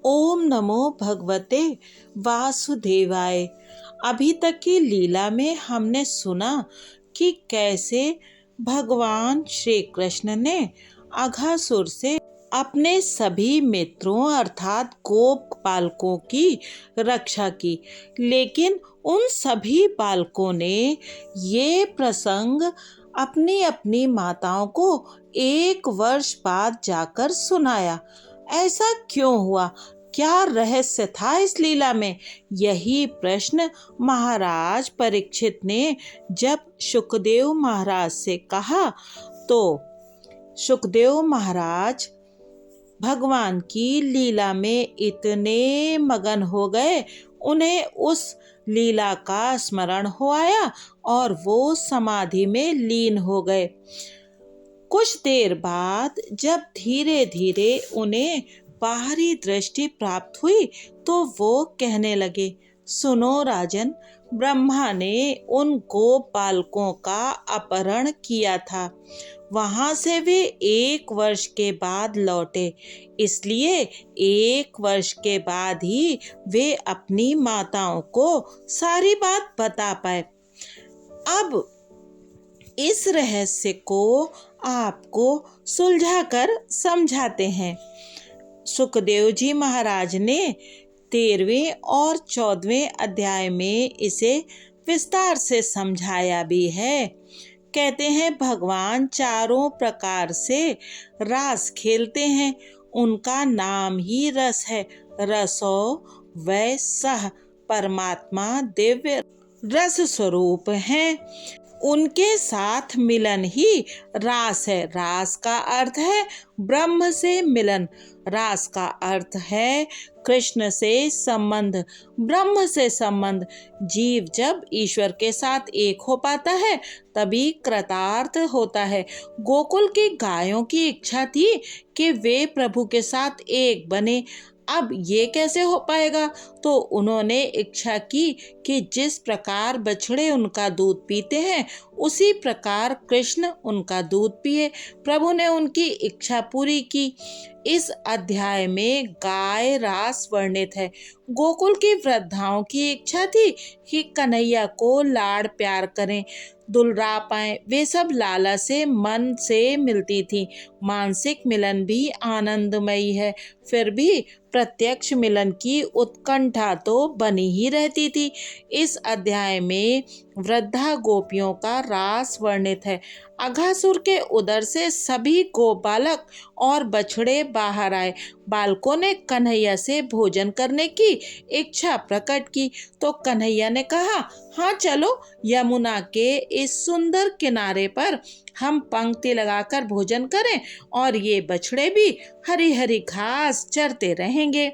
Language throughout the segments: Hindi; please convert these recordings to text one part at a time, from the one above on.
ओम नमो भगवते वासुदेवाय। अभी तक की लीला में हमने सुना कि कैसे भगवान श्री कृष्ण ने अघासुर से अपने सभी मित्रों अर्थात गोप बालकों की रक्षा की, लेकिन उन सभी बालकों ने ये प्रसंग अपनी अपनी माताओं को 1 वर्ष बाद जाकर सुनाया। ऐसा क्यों हुआ? क्या रहस्य था इस लीला में? यही प्रश्न महाराज परीक्षित ने जब शुकदेव महाराज से कहा तो शुकदेव महाराज भगवान की लीला में इतने मगन हो गए, उन्हें उस लीला का स्मरण हो आया और वो समाधि में लीन हो गए। कुछ देर बाद जब धीरे धीरे उन्हें बाहरी दृष्टि प्राप्त हुई तो वो कहने लगे, सुनो राजन, ब्रह्मा ने उन गोप बालकों का अपहरण किया था। वहां से वे 1 वर्ष के बाद लौटे, इसलिए 1 वर्ष के बाद ही वे अपनी माताओं को सारी बात बता पाए। अब इस रहस्य को आपको सुलझाकर समझाते हैं। सुखदेव जी महाराज ने 13वें और 14वें अध्याय में इसे विस्तार से समझाया भी है। कहते हैं भगवान चारों प्रकार से रास खेलते हैं, उनका नाम ही रस है। रसो वै सह, परमात्मा दिव्य रस स्वरूप हैं, उनके साथ मिलन ही रास है। रास का अर्थ है ब्रह्म से मिलन, रास का अर्थ है कृष्ण से संबंध, ब्रह्म से संबंध। जीव जब ईश्वर के साथ एक हो पाता है तभी कृतार्थ होता है। गोकुल की गायों की इच्छा थी कि वे प्रभु के साथ एक बने। अब ये कैसे हो पाएगा? तो उन्होंने इच्छा की कि जिस प्रकार बछड़े उनका दूध पीते हैं उसी प्रकार कृष्ण उनका दूध पिए। प्रभु ने उनकी इच्छा पूरी की। इस अध्याय में गाय रास वर्णित है। गोकुल की वृद्धाओं की इच्छा थी कि कन्हैया को लाड़ प्यार करें, दुलरा पाएं। वे सब लाला से मन से मिलती थी। मानसिक मिलन भी आनंदमयी है, फिर भी प्रत्यक्ष मिलन की उत्कंठा तो बनी ही रहती थी। इस अध्याय में वृद्धा गोपियों का रास वर्णित है। अघासुर के उदर से सभी गोपालक और बछड़े बाहर आए। बालकों ने कन्हैया से भोजन करने की इच्छा प्रकट की तो कन्हैया ने कहा, हाँ चलो, यमुना के इस सुंदर किनारे पर हम पंक्ति लगाकर भोजन करें और ये बछड़े भी हरी हरी घास चरते रहेंगे।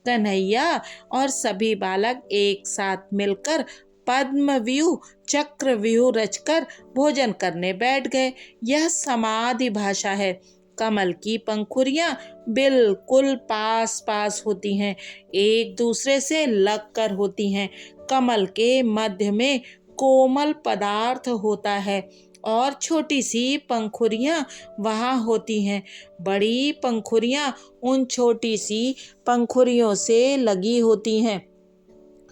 कन्हैया और सभी बालक एक साथ मिलकर पद्मव्यूह चक्रव्यूह रचकर भोजन करने बैठ गए। यह समाधि भाषा है। कमल की पंखुड़ियां बिल्कुल पास पास होती हैं, एक दूसरे से लगकर होती हैं। कमल के मध्य में कोमल पदार्थ होता है और छोटी सी पंखुड़ियां वहाँ होती हैं। बड़ी पंखुड़ियां उन छोटी सी पंखुड़ियों से लगी होती हैं।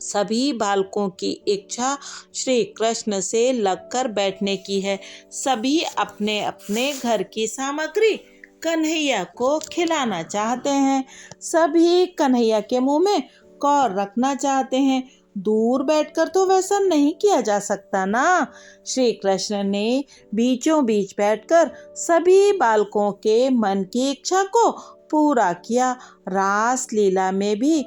सभी बालकों की इच्छा श्री कृष्ण से लगकर बैठने की है। सभी अपने अपने घर की सामग्री कन्हैया को खिलाना चाहते हैं। सभी कन्हैया के मुंह में कौर रखना चाहते हैं। दूर बैठकर तो वैसा नहीं किया जा सकता ना। श्री कृष्ण ने बीचों बीच बैठकर सभी बालकों के मन की इच्छा को पूरा किया। रास लीला में भी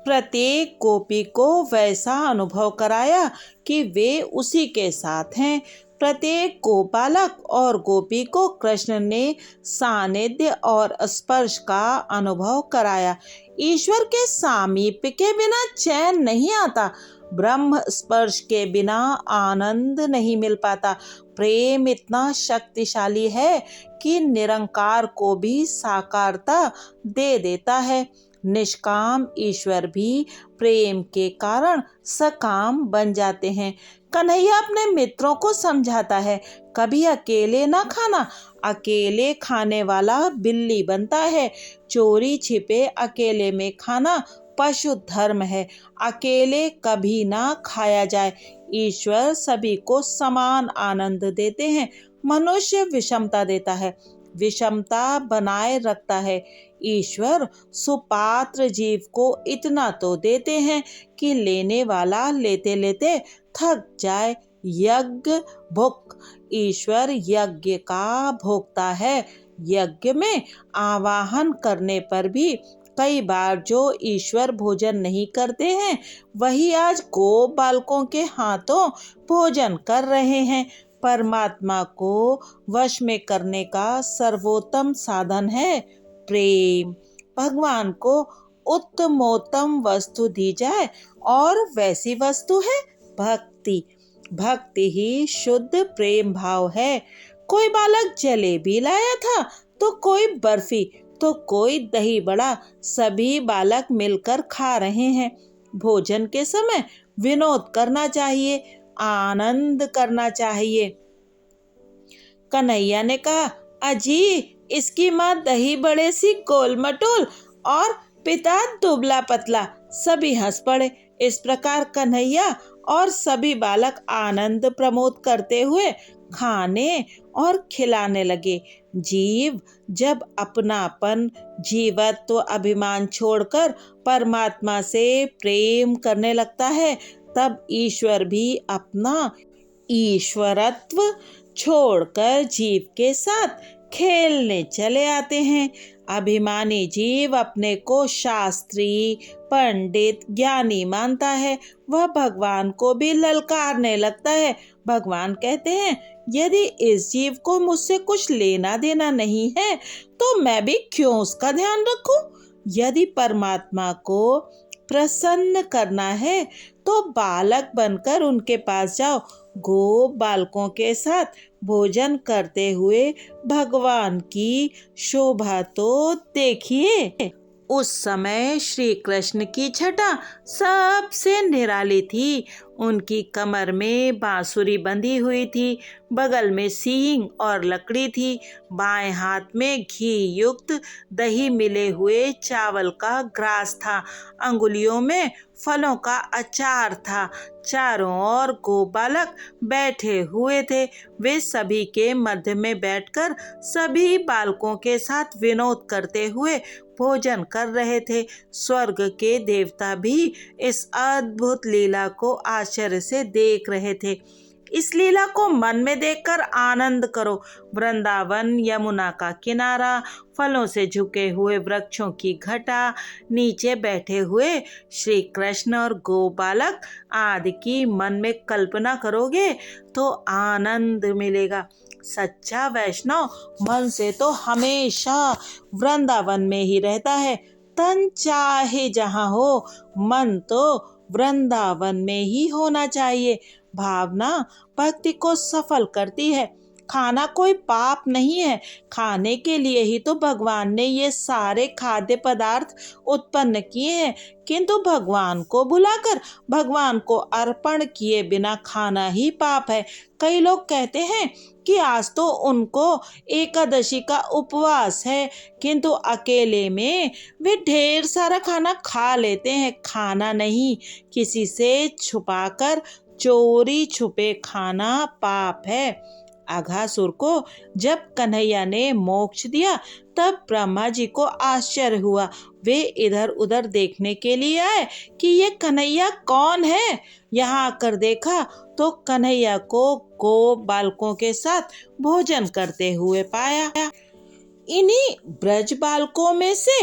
प्रत्येक गोपी को वैसा अनुभव कराया कि वे उसी के साथ हैं। प्रत्येक गोपालक और गोपी को कृष्ण ने सानिध्य और स्पर्श का अनुभव कराया। ईश्वर के सामीप्य के बिना चैन नहीं आता, ब्रह्म स्पर्श के बिना आनंद नहीं मिल पाता। प्रेम इतना शक्तिशाली है कि निरंकार को भी साकारता दे देता है। निष्काम ईश्वर भी प्रेम के कारण सकाम बन जाते हैं। कन्हैया अपने मित्रों को समझाता है, कभी अकेले ना खाना, अकेले खाने वाला बिल्ली बनता है। चोरी छिपे अकेले में खाना पशु धर्म है, अकेले कभी ना खाया जाए। ईश्वर सभी को समान आनंद देते हैं, मनुष्य विषमता देता है, विषमता बनाए रखता है। ईश्वर सुपात्र जीव को इतना तो देते हैं कि लेने वाला लेते लेते थक जाए। यज्ञ भुक, ईश्वर यज्ञ का भोक्ता है। यज्ञ में आवाहन करने पर भी कई बार जो ईश्वर भोजन नहीं करते हैं, वही आज गो बालकों के हाथों भोजन कर रहे हैं। परमात्मा को वश में करने का सर्वोत्तम साधन है प्रेम। भगवान को उत्तमोत्तम वस्तु दी जाए और वैसी वस्तु है भक्ति। भक्ति ही शुद्ध प्रेम भाव है। कोई बालक जलेबी लाया था, तो कोई बर्फी, तो कोई दही बड़ा, सभी बालक मिलकर खा रहे हैं। भोजन के समय विनोद करना चाहिए, आनंद करना चाहिए। कन्हैया ने कहा, अजी इसकी माँ दही बड़े सी गोल मटोल और पिता दुबला पतला। सभी हंस पड़े। इस प्रकार कन्हैया और सभी बालक आनंद प्रमोद करते हुए खाने और खिलाने लगे। जीव जब अपनापन, जीवत्व, अभिमान छोड़कर परमात्मा से प्रेम करने लगता है, तब ईश्वर भी अपना ईश्वरत्व छोड़कर जीव के साथ खेलने चले आते हैं। अभिमानी जीव अपने को शास्त्री, पंडित, ज्ञानी मानता है। वह भगवान को भी ललकारने लगता है। भगवान कहते हैं, यदि इस जीव को मुझसे कुछ लेना देना नहीं है, तो मैं भी क्यों उसका ध्यान रखूं? यदि परमात्मा को प्रसन्न करना है, तो बालक बनकर उनके पास जाओ। गो बालकों के साथ भोजन करते हुए भगवान की शोभा तो देखिए। उस समय श्री कृष्ण की छटा सबसे निराली थी। उनकी कमर में बांसुरी बंधी हुई थी, बगल में सींग और लकड़ी थी, बाएं हाथ में घी युक्त दही मिले हुए चावल का ग्रास था, अंगुलियों में फलों का अचार था। चारों ओर गोबालक बैठे हुए थे। वे सभी के मध्य में बैठकर सभी बालकों के साथ विनोद करते हुए भोजन कर रहे थे। स्वर्ग के देवता भी इस अद्भुत लीला को आश्चर्य से देख रहे थे। इस लीला को मन में देखकर आनंद करो। वृंदावन, यमुना का किनारा, फलों से झुके हुए वृक्षों की घटा, नीचे बैठे हुए श्री कृष्ण और गोपालक आदि की मन में कल्पना करोगे तो आनंद मिलेगा। सच्चा वैष्णव मन से तो हमेशा वृंदावन में ही रहता है। तन चाहे जहाँ हो, मन तो वृंदावन में ही होना चाहिए। भावना भक्ति को सफल करती है। खाना कोई पाप नहीं है। खाने के लिए ही तो भगवान ने ये सारे खाद्य पदार्थ उत्पन्न किए हैं, किंतु भगवान को भुलाकर, भगवान को अर्पण किए बिना खाना ही पाप है। कई लोग कहते हैं कि आज तो उनको एकादशी का उपवास है, किंतु अकेले में वे ढेर सारा खाना खा लेते हैं। खाना नहीं, किसी से छुपाकर चोरी छुपे खाना पाप है। अघासुर को जब कन्हैया ने मोक्ष दिया, तब ब्रह्मा जी को आश्चर्य हुआ। वे इधर उधर देखने के लिए आए कि ये कन्हैया कौन है। यहाँ आकर देखा तो कन्हैया को गो बालकों के साथ भोजन करते हुए पाया। इन्हीं ब्रज बालकों में से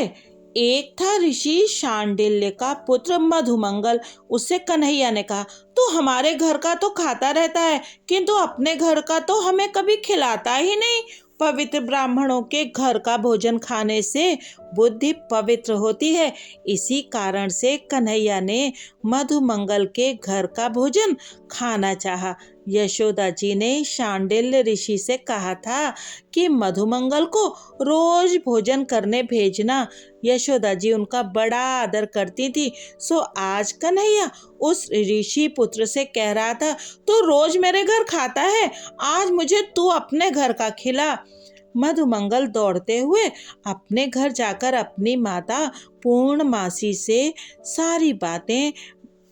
एक था ऋषि शांडिल्य का पुत्र मधुमंगल। उससे कन्हैया ने कहा, तू हमारे घर का तो खाता रहता है, किंतु अपने घर का तो हमें कभी खिलाता ही नहीं। पवित्र ब्राह्मणों के घर का भोजन खाने से बुद्धि पवित्र होती है। इसी कारण से कन्हैया ने मधुमंगल के घर का भोजन खाना चाहा। यशोदा जी ने शांडिल्य ऋषि से कहा था कि मधुमंगल को रोज भोजन करने भेजना। यशोदा जी उनका बड़ा आदर करती थी। सो आज कन्हैया उस ऋषि पुत्र से कह रहा था, तू रोज मेरे घर खाता है, आज मुझे तू अपने घर का खिला। मधुमंगल दौड़ते हुए अपने घर जाकर अपनी माता पूर्णमासी से सारी बातें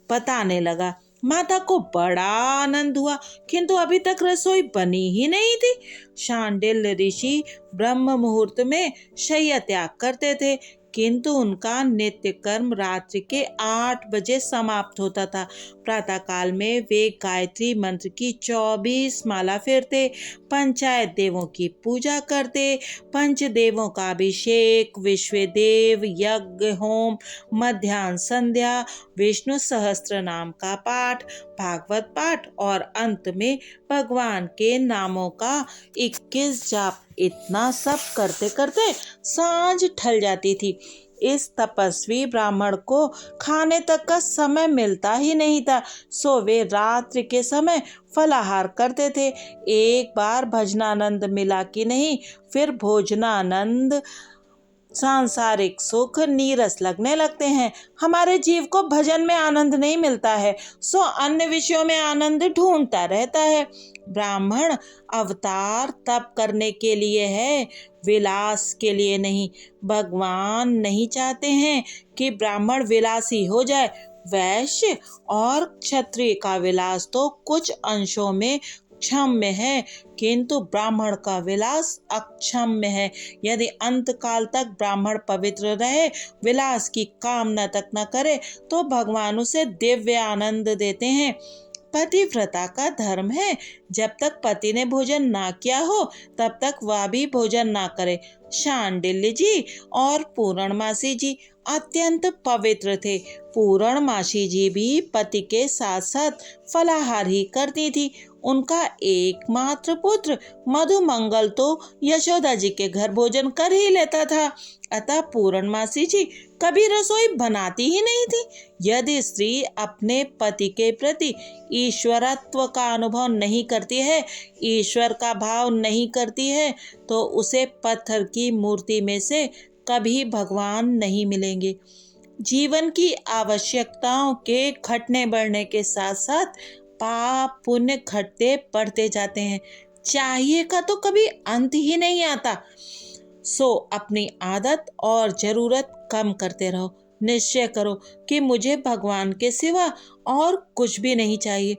बताने लगा। माता को बड़ा आनंद हुआ, किंतु अभी तक रसोई बनी ही नहीं थी। शांडिल्य ऋषि ब्रह्म मुहूर्त में शय्या त्याग करते थे, किंतु उनका नित्य कर्म रात्रि के 8 बजे समाप्त होता था। प्रातः काल में वे गायत्री मंत्र की 24 माला फेरते, पंचायत देवों की पूजा करते, पंचदेवों का अभिषेक, विश्वदेव यज्ञ होम, मध्याह्न संध्या, विष्णु सहस्त्र नाम का पाठ, भागवत पाठ और अंत में भगवान के नामों का 21 जाप। इतना सब करते करते सांझ ढल जाती थी। इस तपस्वी ब्राह्मण को खाने तक का समय मिलता ही नहीं था। सो वे रात्रि के समय फलाहार करते थे। एक बार भजनानंद मिला कि नहीं, फिर भोजनानंद। सांसारिक सुख नीरस लगने लगते हैं। हमारे जीव को भजन में आनंद नहीं मिलता है, सो अन्य विषयों में आनंद ढूंढता रहता है। ब्राह्मण अवतार तप करने के लिए है, विलास के लिए नहीं। भगवान नहीं चाहते हैं कि ब्राह्मण विलासी हो जाए। वैश्य और क्षत्रिय का विलास तो कुछ अंशों में क्षम्य है, किंतु ब्राह्मण का विलास अक्षम्य है। यदि अंत काल तक ब्राह्मण पवित्र रहे, विलास की कामना तक न करे, तो भगवान उसे दिव्य आनंद देते हैं। पतिव्रता का धर्म है, जब तक पति ने भोजन ना किया हो तब तक वह भी भोजन ना करे। शांडिल्य जी और पूर्णमासी जी अत्यंत पवित्र थे। पूर्णमासी जी भी पति के साथ साथ फलाहार ही करती थी। उनका एकमात्र पुत्र मधुमंगल तो यशोदा जी के घर भोजन कर ही लेता था, अतः पूर्णमासी जी कभी रसोई बनाती ही नहीं थी। यदि स्त्री अपने पति के प्रति ईश्वरत्व का अनुभव नहीं करती है, ईश्वर का भाव नहीं करती है, तो उसे पत्थर की मूर्ति में से कभी भगवान नहीं मिलेंगे। जीवन की आवश्यकताओं के घटने बढ़ने के साथ साथ पाप पुण्य घटते बढ़ते जाते हैं। चाहिए का तो कभी अंत ही नहीं आता। सो अपनी आदत और जरूरत कम करते रहो। निश्चय करो कि मुझे भगवान के सिवा और कुछ भी नहीं चाहिए।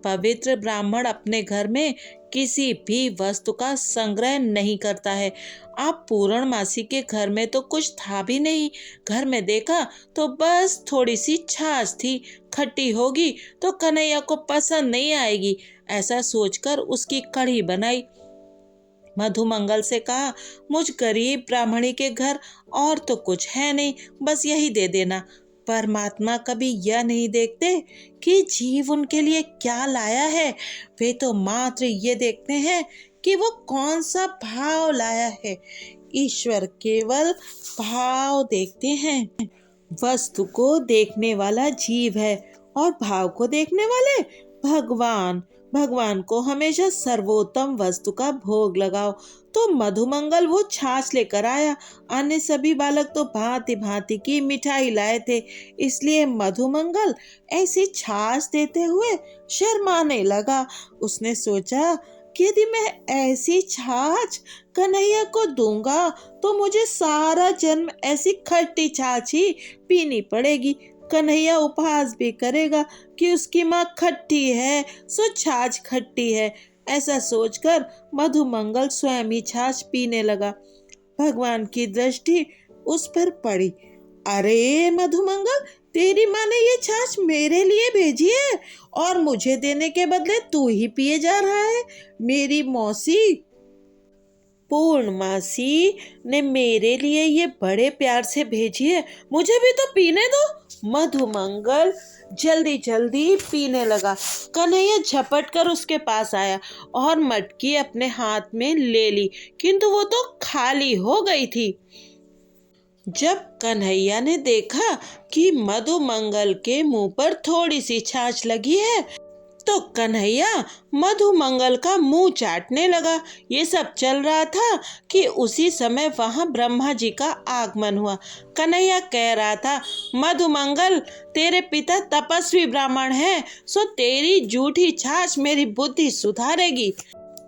पवित्र ब्राह्मण अपने घर में किसी भी वस्तु का संग्रह नहीं करता है। आप पूर्णमासी के घर में तो कुछ था भी नहीं। घर में देखा तो बस थोड़ी सी छाछ थी, खट्टी होगी तो कन्हैया को पसंद नहीं आएगी, ऐसा सोचकर उसकी कढ़ी बनाई। मधुमंगल से कहा, मुझ गरीब ब्राह्मणी के घर और तो कुछ है नहीं, बस यही दे देना। परमात्मा कभी यह नहीं देखते कि जीव उनके लिए क्या लाया है, वे तो मात्र ये देखते हैं कि वो कौन सा भाव लाया है। ईश्वर केवल भाव देखते हैं। वस्तु को देखने वाला जीव है और भाव को देखने वाले भगवान। भगवान को हमेशा सर्वोत्तम वस्तु का भोग लगाओ। तो मधुमंगल वो छाछ लेकर आया। अन्य सभी बालक तो भांति भांति की मिठाई लाए थे, इसलिए मधुमंगल ऐसी छाछ देते हुए शर्माने लगा। उसने सोचा कि यदि मैं ऐसी छाछ कन्हैया को दूंगा तो मुझे सारा जन्म ऐसी खट्टी छाछ ही पीनी पड़ेगी। कन्हैया उपहास भी करेगा कि उसकी माँ खट्टी है, सो छाछ खट्टी है। ऐसा सोचकर मधुमंगल स्वयं ही छाछ पीने लगा। भगवान की दृष्टि उस पर पड़ी। अरे मधुमंगल, तेरी माँ ने ये छाछ मेरे लिए भेजी है और मुझे देने के बदले तू ही पिए जा रहा है। मेरी मौसी पूर्णमासी ने मेरे लिए ये बड़े प्यार से भेजी है, मुझे भी तो पीने दो। मधुमंगल जल्दी जल्दी पीने लगा। कन्हैया झपट कर उसके पास आया और मटकी अपने हाथ में ले ली, किंतु वो तो खाली हो गई थी। जब कन्हैया ने देखा कि मधुमंगल के मुंह पर थोड़ी सी छाछ लगी है, तो कन्हैया मधुमंगल का मुंह चाटने लगा। ये सब चल रहा था कि उसी समय वहां ब्रह्मा जी का आगमन हुआ। कन्हैया कह रहा था, मधुमंगल, तेरे पिता तपस्वी ब्राह्मण हैं, सो तेरी जूठी छाछ मेरी बुद्धि सुधारेगी।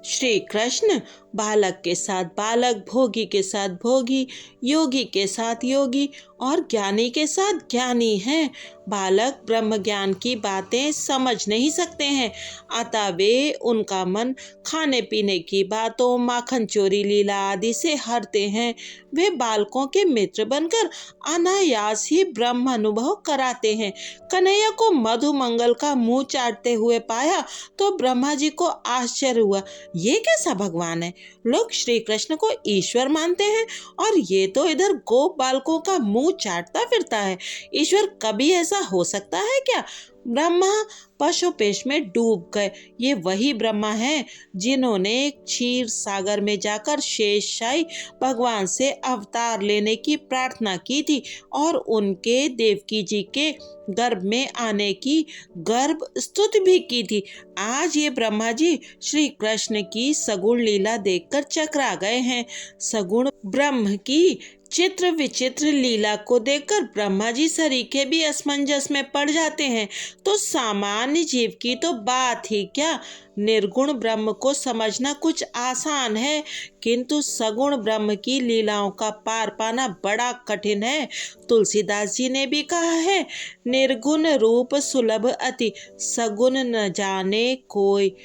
श्री कृष्ण बालक के साथ बालक, भोगी के साथ भोगी, योगी के साथ योगी और ज्ञानी के साथ ज्ञानी हैं। बालक ब्रह्म ज्ञान की बातें समझ नहीं सकते हैं, अतः वे उनका मन खाने पीने की बातों, माखन चोरी लीला आदि से हरते हैं। वे बालकों के मित्र बनकर अनायास ही ब्रह्म अनुभव कराते हैं। कन्हैया को मधुमंगल का मुंह चाटते हुए पाया तो ब्रह्मा जी को आश्चर्य हुआ। ये कैसा भगवान है? लोग श्री कृष्ण को ईश्वर मानते हैं और ये तो इधर गोप बालकों का मुंह चाटता फिरता है। ईश्वर कभी ऐसा हो सकता है क्या? ब्रह्मा पशुपेश में डूब गए। ये वही ब्रह्मा हैं जिन्होंने क्षीर सागर में जाकर शेषशाही भगवान से अवतार लेने की प्रार्थना की थी और उनके देवकी जी के गर्भ में आने की गर्भ स्तुति भी की थी। आज ये ब्रह्मा जी श्री कृष्ण की सगुण लीला देखकर चकरा गए हैं। सगुण ब्रह्म की चित्र विचित्र लीला को देखकर ब्रह्मा जी सरीखे भी असमंजस में पड़ जाते हैं। तो सामान्य जीव की तो बात ही क्या, निर्गुण ब्रह्म को समझना कुछ आसान है, किंतु सगुण ब्रह्म की लीलाओं का पार पाना बड़ा कठिन है। तुलसीदास जी ने भी कहा है, निर्गुण रूप सुलभ अति, सगुण न जाने कोई।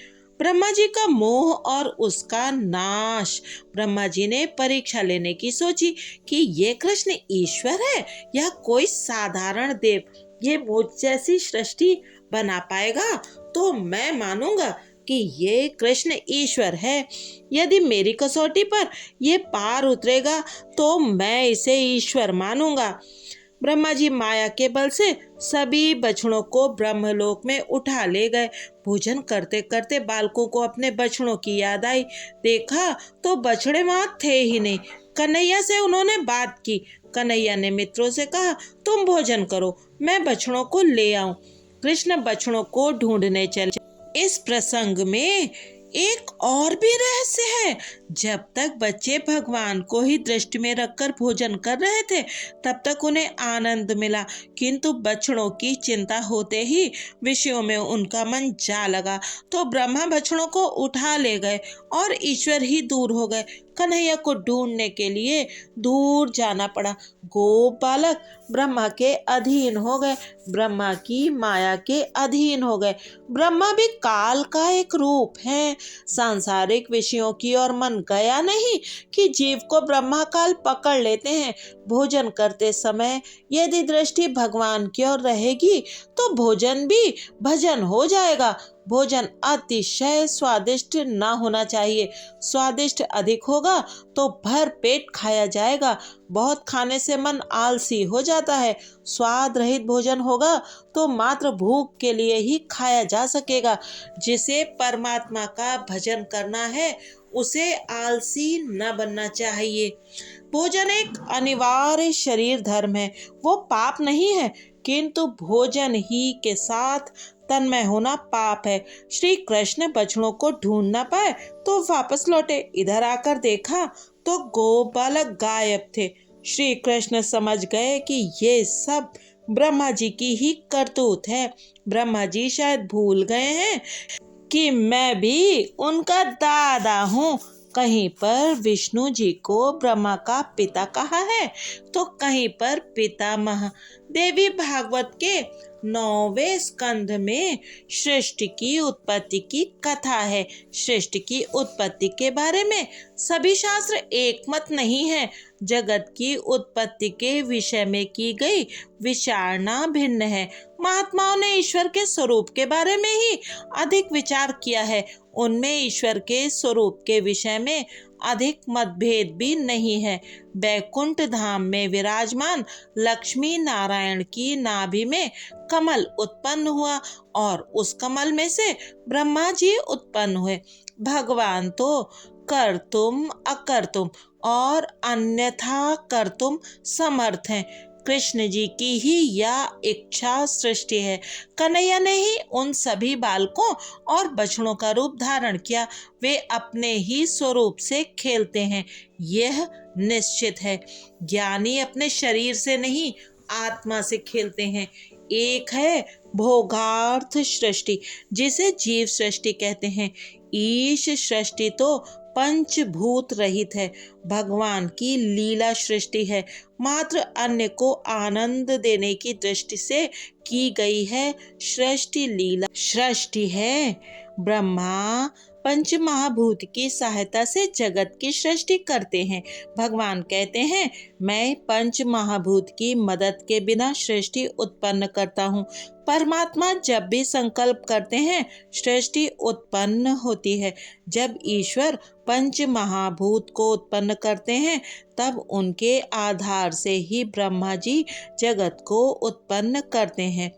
ब्रह्मा जी का मोह और उसका नाश। ब्रह्मा जी ने परीक्षा लेने की सोची कि ये कृष्ण ईश्वर है या कोई साधारण देव। ये मुझ जैसी सृष्टि बना पाएगा तो मैं मानूंगा कि ये कृष्ण ईश्वर है। यदि मेरी कसौटी पर ये पार उतरेगा तो मैं इसे ईश्वर मानूंगा। ब्रह्मा जी माया के बल से सभी बछड़ों को ब्रह्मलोक में उठा ले गए। भोजन करते करते बालकों को अपने बछड़ों की याद आई। देखा तो बछड़े वहां थे ही नहीं। कन्हैया से उन्होंने बात की। कन्हैया ने मित्रों से कहा, तुम भोजन करो, मैं बछड़ों को ले आऊं। कृष्ण बछड़ों को ढूंढने चले। इस प्रसंग में एक और भी रहस्य है। जब तक बच्चे भगवान को ही दृष्टि में रखकर भोजन कर रहे थे तब तक उन्हें आनंद मिला, किंतु बछड़ों की चिंता होते ही विषयों में उनका मन जा लगा तो ब्रह्मा बछड़ों को उठा ले गए और ईश्वर ही दूर हो गए। कन्हैया को ढूंढने के लिए दूर जाना पड़ा। गोप बालक ब्रह्मा के अधीन हो गए, ब्रह्मा की माया के अधीन हो गए। ब्रह्मा भी काल का एक रूप है। सांसारिक विषयों की ओर मन गया नहीं कि जीव को ब्रह्मा काल पकड़ लेते हैं। भोजन करते समय यदि दृष्टि भगवान की ओर रहेगी तो भोजन भी भजन हो जाएगा। भोजन अतिशय स्वादिष्ट न होना चाहिए। स्वादिष्ट अधिक होगा तो भर पेट खाया जाएगा। बहुत खाने से मन आलसी हो जाता है। स्वाद रहित भोजन होगा तो मात्र भूख के लिए ही खाया जा सकेगा। जिसे परमात्मा का भजन करना है उसे आलसी न बनना चाहिए। भोजन एक अनिवार्य शरीर धर्म है, वो पाप नहीं है, किंतु भोजन ही के साथ तन्मय होना पाप है। श्री कृष्ण बछड़ों को ढूंढ न पाए तो वापस लौटे। इधर आकर देखा तो गोप बालक गायब थे। श्री कृष्ण समझ गए कि ये सब ब्रह्मा जी की ही करतूत है। ब्रह्मा जी शायद भूल गए हैं कि मैं भी उनका दादा हूँ। कहीं पर विष्णु जी को ब्रह्मा का पिता कहा है तो कहीं पर पितामह। देवी भागवत के 9वें स्कंध में सृष्टि की उत्पत्ति की कथा है। सृष्टि की उत्पत्ति के बारे में सभी शास्त्र एकमत नहीं है। जगत की उत्पत्ति के विषय में की गई विचारणा भिन्न है। महात्माओं ने ईश्वर के स्वरूप के बारे में ही अधिक विचार किया है। उनमें ईश्वर के स्वरूप के विषय में अधिक मतभेद भी नहीं है। बैकुंठ धाम में विराजमान लक्ष्मी नारायण की नाभि में कमल उत्पन्न हुआ और उस कमल में से ब्रह्मा जी उत्पन्न हुए। भगवान तो कर्तुम अकर्तुम और अन्यथा कर्तुम समर्थ हैं। कृष्ण जी की ही यह इच्छा सृष्टि है। कन्हैया ने ही उन सभी बालकों और बछड़ों का रूप धारण किया। वे अपने ही स्वरूप से खेलते हैं, यह निश्चित है। ज्ञानी अपने शरीर से नहीं, आत्मा से खेलते हैं। एक है भोगार्थ सृष्टि, जिसे जीव सृष्टि कहते हैं। ईश सृष्टि तो पंचभूत रहित है, भगवान की लीला सृष्टि है, मात्र अन्य को आनंद देने की दृष्टि से की गई है सृष्टि। लीला सृष्टि है। ब्रह्मा पंच महाभूत की सहायता से जगत की सृष्टि करते हैं। भगवान कहते हैं, मैं पंच महाभूत की मदद के बिना सृष्टि उत्पन्न करता हूँ। परमात्मा जब भी संकल्प करते हैं, सृष्टि उत्पन्न होती है। जब ईश्वर पंच महाभूत को उत्पन्न करते हैं, तब उनके आधार से ही ब्रह्मा जी जगत को उत्पन्न करते हैं।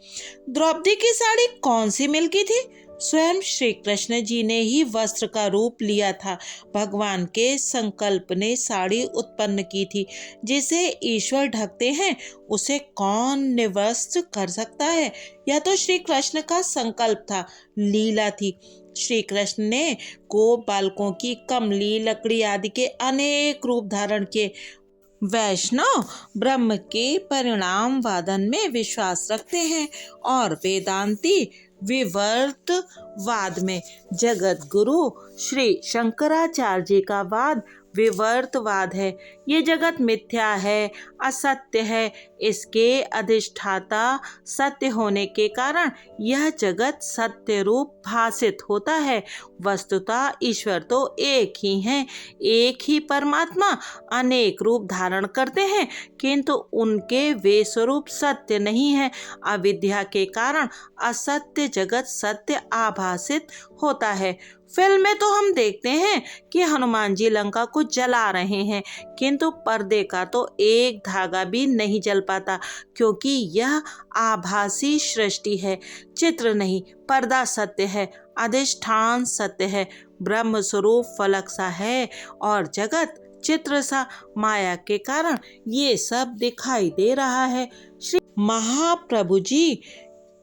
द्रौपदी की साड़ी कौन सी मिल्की थी? स्वयं श्री कृष्ण जी ने ही वस्त्र का रूप लिया था। भगवान के संकल्प ने साड़ी उत्पन्न की थी। जिसे ईश्वर ढकते हैं, उसे कौन निवस्त्र कर सकता है? यह तो श्री कृष्ण का संकल्प था, लीला थी। श्री कृष्ण ने गोप बालकों की कमली, लकड़ी आदि के अनेक रूप धारण किए। वैष्णव ब्रह्म के परिणाम वादन में विश्वास रखते हैं और वेदांती विवर्तवाद में। जगत गुरु श्री शंकराचार्य जी का वाद विवर्तवाद है। ये जगत मिथ्या है, असत्य है। इसके अधिष्ठाता सत्य होने के कारण यह जगत सत्य रूप भासित होता है। वस्तुतः ईश्वर तो एक ही हैं, एक ही परमात्मा अनेक रूप धारण करते हैं, किंतु उनके वे स्वरूप सत्य नहीं है। अविद्या के कारण असत्य जगत सत्य आभासित होता है। फिल्म में तो हम देखते हैं कि हनुमान जी लंका को जला रहे हैं, किंतु पर्दे का तो एक धागा भी नहीं जल पाता, क्योंकि यह आभासी सृष्टि है, चित्र नहीं। पर्दा सत्य है, अधिष्ठान सत्य है। ब्रह्म स्वरूप फलक सा है और जगत चित्र सा। माया के कारण ये सब दिखाई दे रहा है। श्री महाप्रभु जी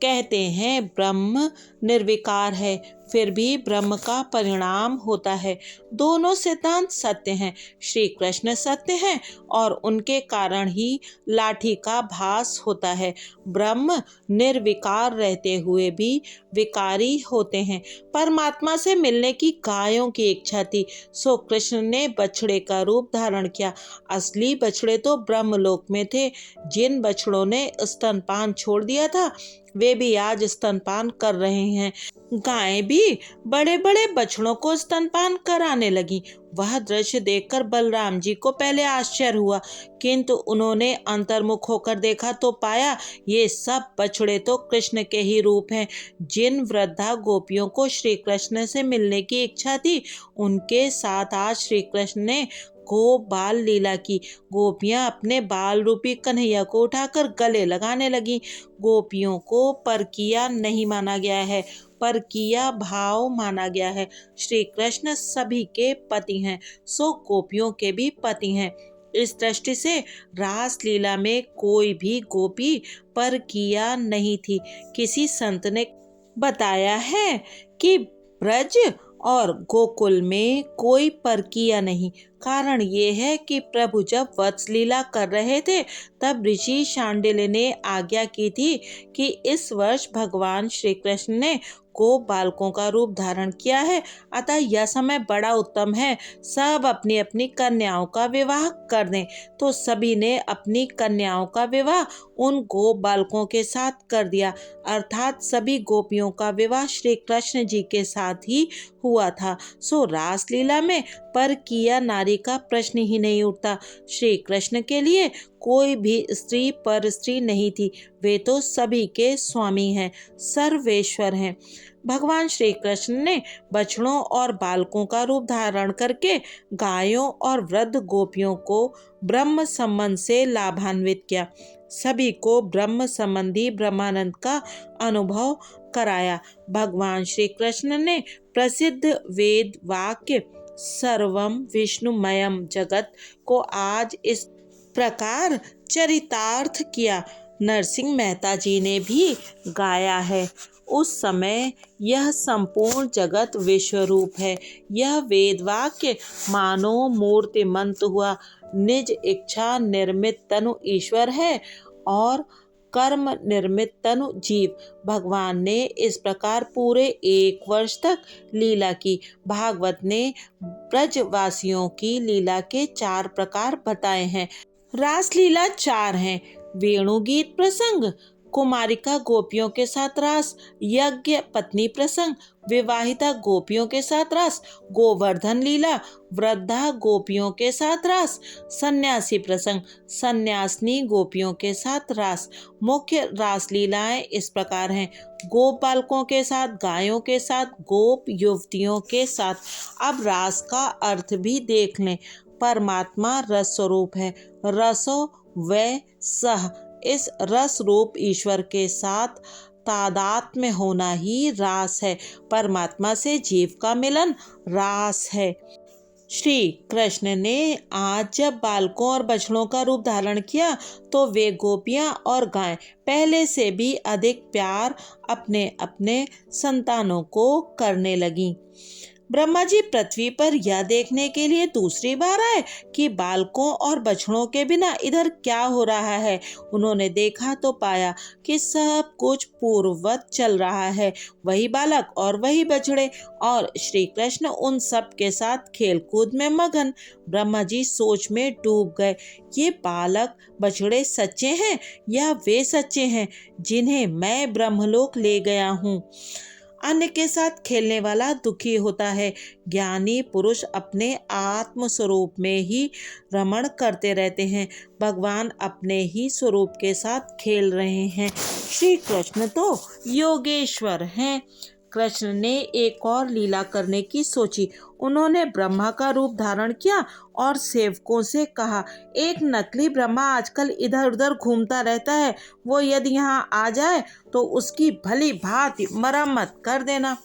कहते हैं, ब्रह्म निर्विकार है, फिर भी ब्रह्म का परिणाम होता है। दोनों सिद्धांत सत्य हैं। श्री कृष्ण सत्य हैं और उनके कारण ही लाठी का भास होता है। ब्रह्म निर्विकार रहते हुए भी विकारी होते हैं। परमात्मा से मिलने की गायों की इच्छा थी, सो कृष्ण ने बछड़े का रूप धारण किया। असली बछड़े तो ब्रह्मलोक में थे। जिन बछड़ों ने स्तनपान छोड़ दिया था, वे भी आज स्तनपान कर रहे हैं। गायें भी बड़े बड़े बछड़ों को स्तनपान कराने लगी। वह दृश्य देखकर बलराम जी को पहले आश्चर्य हुआ, किंतु उन्होंने अंतर्मुख होकर देखा तो पाया ये सब बछड़े तो कृष्ण के ही रूप हैं। जिन वृद्धा गोपियों को श्री कृष्ण से मिलने की इच्छा थी, उनके साथ आज श्री कृष्ण ने गोप बाल लीला की। गोपियां अपने बाल रूपी कन्हैया को उठाकर गले लगाने लगी। गोपियों को परकिया नहीं माना गया है, परकिया भाव माना गया है। श्री कृष्ण सभी के पति हैं, सो गोपियों के भी पति हैं। इस दृष्टि से रास लीला में कोई भी गोपी परकिया नहीं थी। किसी संत ने बताया है कि ब्रज और गोकुल में कोई परकिया नहीं। कारण ये है कि प्रभु जब वत्स लीला कर रहे थे, तब ऋषि शांडिल्य ने आज्ञा की थी कि इस वर्ष भगवान श्री कृष्ण ने गोप बालकों का रूप धारण किया है, अतः यह समय बड़ा उत्तम है, सब अपनी अपनी कन्याओं का विवाह कर दें। तो सभी ने अपनी कन्याओं का विवाह उन गोप बालकों के साथ कर दिया, अर्थात सभी गोपियों का विवाह श्री कृष्ण जी के साथ ही हुआ था। सो रास लीला में परकिया नारी का प्रश्न ही नहीं उठता। श्री कृष्ण के लिए कोई भी स्त्री पर स्त्री नहीं थी। वे तो सभी के स्वामी हैं, सर्वेश्वर हैं। भगवान श्री कृष्ण ने बछड़ों और बालकों का रूप धारण करके गायों और वृद्ध गोपियों को ब्रह्म संबंध से लाभान्वित किया। सभी को ब्रह्म संबंधी ब्रह्मानंद का अनुभव कराया। भगवान श्री कृष्ण ने प्रसिद्ध वेद वाक्य सर्वम विष्णुमयम जगत को आज इस प्रकार चरितार्थ किया। नरसिंह मेहता जी ने भी गाया है, उस समय यह संपूर्ण जगत विश्वरूप है। यह वेद वाक्य मानो मूर्तिमंत हुआ। निज इच्छा निर्मित तनु ईश्वर है और कर्म निर्मित तनु जीव। भगवान ने इस प्रकार पूरे 1 वर्ष तक लीला की। भागवत ने ब्रजवासियों की लीला के 4 प्रकार बताए हैं। रास लीला 4 हैं। वेणु गीत प्रसंग, कुमारिका गोपियों के साथ रास, यज्ञ पत्नी प्रसंग, विवाहिता गोपियों के साथ रास, गोवर्धन लीला, वृद्धा गोपियों के साथ रास, सन्यासी प्रसंग, सन्यासिनी गोपियों के साथ रास। मुख्य रास लीलाएं इस प्रकार हैं: गोप बालकों के साथ, गायों के साथ, गोप युवतियों के साथ। अब रास का अर्थ भी देख लें। परमात्मा रस स्वरूप है। रसो वै सह, इस रस रूप ईश्वर के साथ तादात्म्य होना ही रास है। परमात्मा से जीव का मिलन रास है। श्री कृष्ण ने आज जब बालकों और बछड़ों का रूप धारण किया तो वे गोपियां और गाय पहले से भी अधिक प्यार अपने अपने संतानों को करने लगीं। ब्रह्मा जी पृथ्वी पर यह देखने के लिए दूसरी बार आए कि बालकों और बछड़ों के बिना इधर क्या हो रहा है। उन्होंने देखा तो पाया कि सब कुछ पूर्ववत चल रहा है। वही बालक और वही बछड़े और श्री कृष्ण उन सब के साथ खेलकूद में मगन। ब्रह्मा जी सोच में डूब गए। ये बालक बछड़े सच्चे हैं या वे सच्चे हैं जिन्हें मैं ब्रह्मलोक ले गया हूँ। अन्य के साथ खेलने वाला दुखी होता है। ज्ञानी पुरुष अपने आत्म स्वरूप में ही रमण करते रहते हैं। भगवान अपने ही स्वरूप के साथ खेल रहे हैं। श्री कृष्ण तो योगेश्वर हैं। कृष्ण ने एक और लीला करने की सोची। उन्होंने ब्रह्मा का रूप धारण किया और सेवकों से कहा, एक नकली ब्रह्मा आजकल इधर उधर घूमता रहता है, वो यदि यहाँ आ जाए तो उसकी भली भांति मरम्मत कर देना।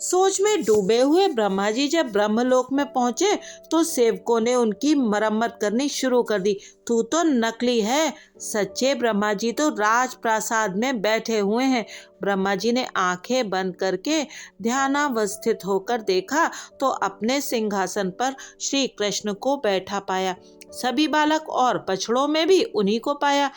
सोच में डूबे हुए ब्रह्मा जी जब ब्रह्मलोक में पहुंचे तो सेवकों ने उनकी मरम्मत करनी शुरू कर दी। तू तो नकली है, सच्चे ब्रह्मा जी तो राजप्रासाद में बैठे हुए हैं। ब्रह्मा जी ने आंखें बंद करके ध्यानावस्थित होकर देखा तो अपने सिंहासन पर श्री कृष्ण को बैठा पाया। सभी बालक और बछड़ों में भी उन्हीं को पाया।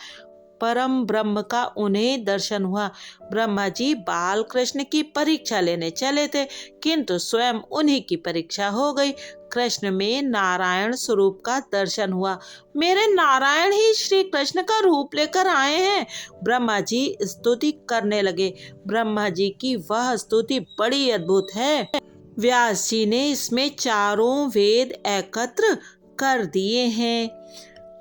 परम ब्रह्म का उन्हें दर्शन हुआ। ब्रह्मा जी बाल कृष्ण की परीक्षा लेने चले थे, किंतु स्वयं उन्हीं की परीक्षा हो गई। कृष्ण में नारायण स्वरूप का दर्शन हुआ। मेरे नारायण ही श्री कृष्ण का रूप लेकर आए हैं। ब्रह्मा जी स्तुति करने लगे। ब्रह्मा जी की वह स्तुति बड़ी अद्भुत है। व्यास जी ने इसमें चारों वेद एकत्र कर दिए हैं।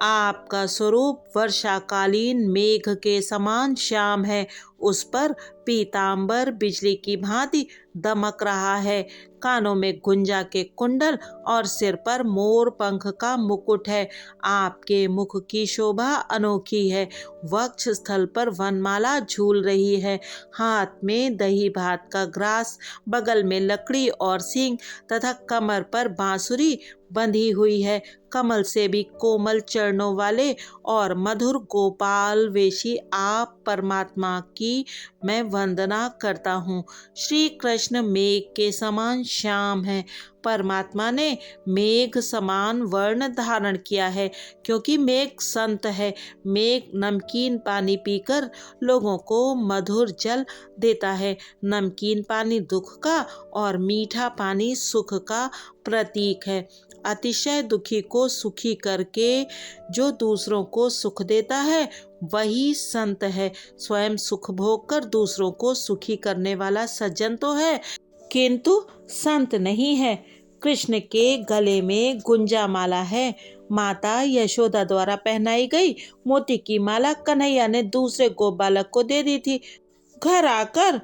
आपका स्वरूप वर्षाकालीन मेघ के समान श्याम है। उस पर पीतांबर बिजली की भांति दमक रहा है। कानों में गुंजा के कुंडल और सिर पर मोर पंख का मुकुट है। आपके मुख की शोभा अनोखी है। वक्ष स्थल पर वनमाला झूल रही है। हाथ में दही भात का ग्रास, बगल में लकड़ी और सींग तथा कमर पर बांसुरी बंधी हुई है। कमल से भी कोमल चरणों वाले और मधुर गोपाल वेशी आप परमात्मा की मैं वंदना करता हूँ। श्री कृष्ण मेघ के समान श्याम है। परमात्मा ने मेघ समान वर्ण धारण किया है, क्योंकि मेघ संत है। मेघ नमकीन पानी पीकर लोगों को मधुर जल देता है। नमकीन पानी दुख का और मीठा पानी सुख का प्रतीक है। अतिशय दुखी को सुखी करके जो दूसरों को सुख देता है वही संत है। स्वयं सुख भोग कर दूसरों को सुखी करने वाला सज्जन तो है, किंतु संत नहीं है। कृष्ण के गले में गुंजा माला है। माता यशोदा द्वारा पहनाई गई मोती की माला कन्हैया ने दूसरे गोप बालक को दे दी थी। घर आकर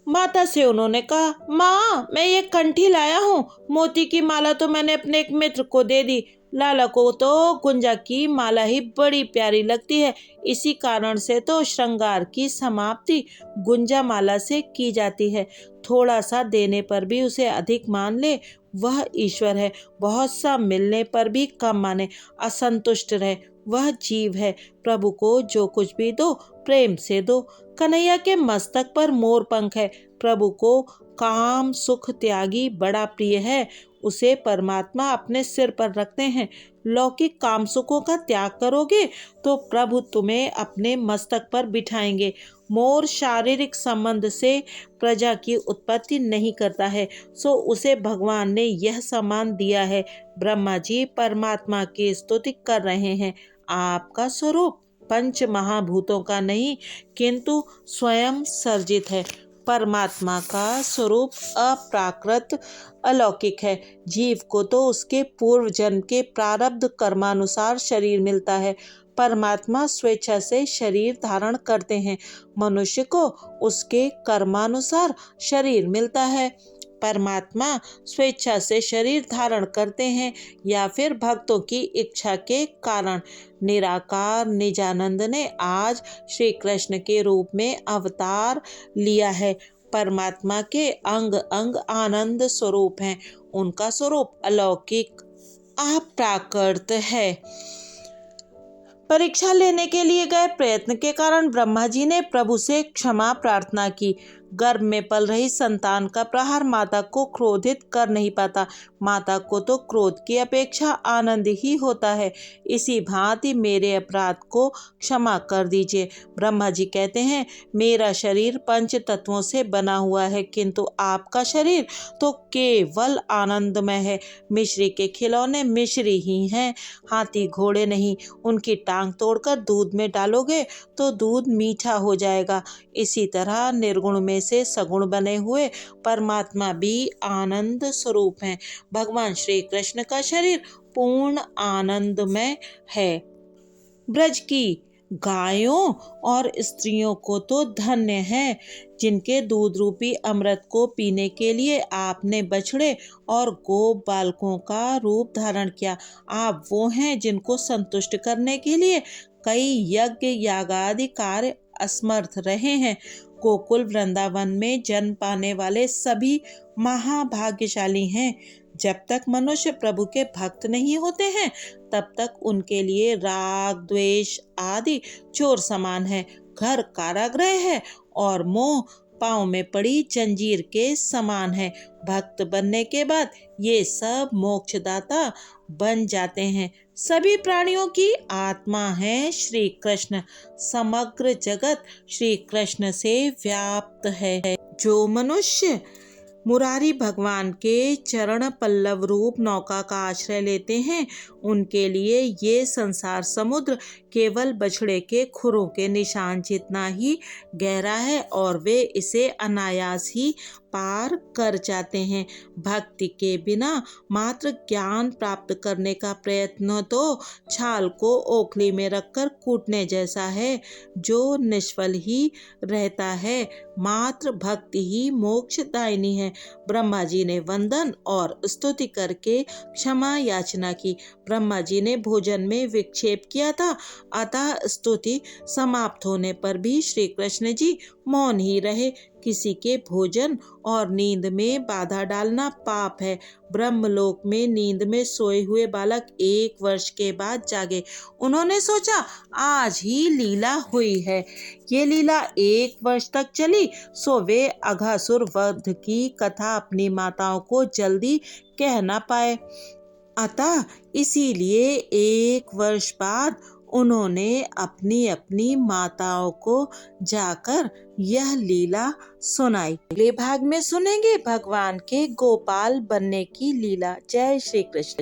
माता से उन्होंने कहा, माँ मैं ये कंठी लाया हूँ। मोती की माला तो मैंने अपने एक मित्र को दे दी। लाला को तो गुंजा की माला ही बड़ी प्यारी लगती है। इसी कारण से तो श्रृंगार की समाप्ति गुंजा माला से की जाती है। थोड़ा सा देने पर भी उसे अधिक मान ले वह ईश्वर है। बहुत सा मिलने पर भी कम माने, असंतुष्ट रहे, वह जीव है। प्रभु को जो कुछ भी दो प्रेम से दो। कन्हैया के मस्तक पर मोर पंख है। प्रभु को काम सुख त्यागी बड़ा प्रिय है। उसे परमात्मा अपने सिर पर रखते हैं। लौकिक काम सुखों का त्याग करोगे तो प्रभु तुम्हें अपने मस्तक पर बिठाएंगे। मोर शारीरिक संबंध से प्रजा की उत्पत्ति नहीं करता है, सो उसे भगवान ने यह सम्मान दिया है। ब्रह्मा जी परमात्मा की स्तुति कर रहे हैं। आपका स्वरूप पंच महाभूतों का नहीं किंतु स्वयं सर्जित है। परमात्मा का स्वरूप अप्राकृत अलौकिक है। जीव को तो उसके पूर्व जन्म के प्रारब्ध कर्मानुसार शरीर मिलता है। परमात्मा स्वेच्छा से शरीर धारण करते हैं। मनुष्य को उसके कर्मानुसार शरीर मिलता है। परमात्मा स्वेच्छा से शरीर धारण करते हैं या फिर भक्तों की इच्छा के कारण। निराकार निजानंद ने आज श्री कृष्ण के रूप में अवतार लिया है। परमात्मा के अंग अंग आनंद स्वरूप हैं। उनका स्वरूप अलौकिक अप्राकृत है। परीक्षा लेने के लिए गए प्रयत्न के कारण ब्रह्मा जी ने प्रभु से क्षमा प्रार्थना की। गर्भ में पल रही संतान का प्रहार माता को क्रोधित कर नहीं पाता। माता को तो क्रोध की अपेक्षा आनंद ही होता है। इसी भांति मेरे अपराध को क्षमा कर दीजिए। ब्रह्मा जी कहते हैं, मेरा शरीर पंच तत्वों से बना हुआ है किंतु आपका शरीर तो केवल आनंदमय है। मिश्री के खिलौने मिश्री ही हैं, हाथी घोड़े नहीं। उनकी टांग तोड़कर दूध में डालोगे तो दूध मीठा हो जाएगा। इसी तरह निर्गुण में से सगुण बने हुए परमात्मा भी आनंद स्वरूप हैं। भगवान श्री कृष्ण का शरीर पूर्ण आनंदमय है। ब्रज की गायों और स्त्रियों को तो धन्य है जिनके दूध रूपी अमृत को पीने के लिए आपने बछड़े और गो बालकों का रूप धारण किया। आप वो हैं जिनको संतुष्ट करने के लिए कई यज्ञ यागादि कार्य असमर्थ रहे हैं। गोकुल वृंदावन में जन्म पाने वाले सभी महाभाग्यशाली हैं। जब तक मनुष्य प्रभु के भक्त नहीं होते हैं तब तक उनके लिए राग द्वेष आदि चोर समान है। घर कारागृह है और मोह पांव में पड़ी जंजीर के समान है। भक्त बनने के बाद ये सब मोक्षदाता बन जाते हैं। सभी प्राणियों की आत्मा है श्री कृष्ण। समग्र जगत श्री कृष्ण से व्याप्त है। जो मनुष्य मुरारी भगवान के चरण पल्लव रूप नौका का आश्रय लेते हैं उनके लिए ये संसार समुद्र केवल बछड़े के खुरों के निशान जितना ही गहरा है और वे इसे अनायास ही पार कर जाते हैं। भक्ति के बिना मात्र ज्ञान प्राप्त करने का प्रयत्न तो छाल को ओखली में रखकर कूटने जैसा है जो निष्फल ही रहता है। मात्र भक्ति ही मोक्षदायिनी है। ब्रह्मा जी ने वंदन और स्तुति करके क्षमा याचना की। ब्रह्मा जी ने भोजन में विक्षेप किया था, अतः स्तुति समाप्त होने पर भी श्री कृष्ण जी मौन ही रहे। किसी के भोजन और नींद में बाधा डालना पाप है। ब्रह्मलोक में नींद में सोए हुए बालक 1 वर्ष के बाद जागे। उन्होंने सोचा आज ही लीला हुई है। ये लीला 1 वर्ष तक चली, सो वे अघासुर वध की कथा अपनी माताओं को जल्दी कह न पाए। अतः इसीलिए 1 वर्ष बाद उन्होंने अपनी अपनी माताओं को जाकर यह लीला सुनाई। अगले भाग में सुनेंगे भगवान के गोपाल बनने की लीला। जय श्री कृष्ण।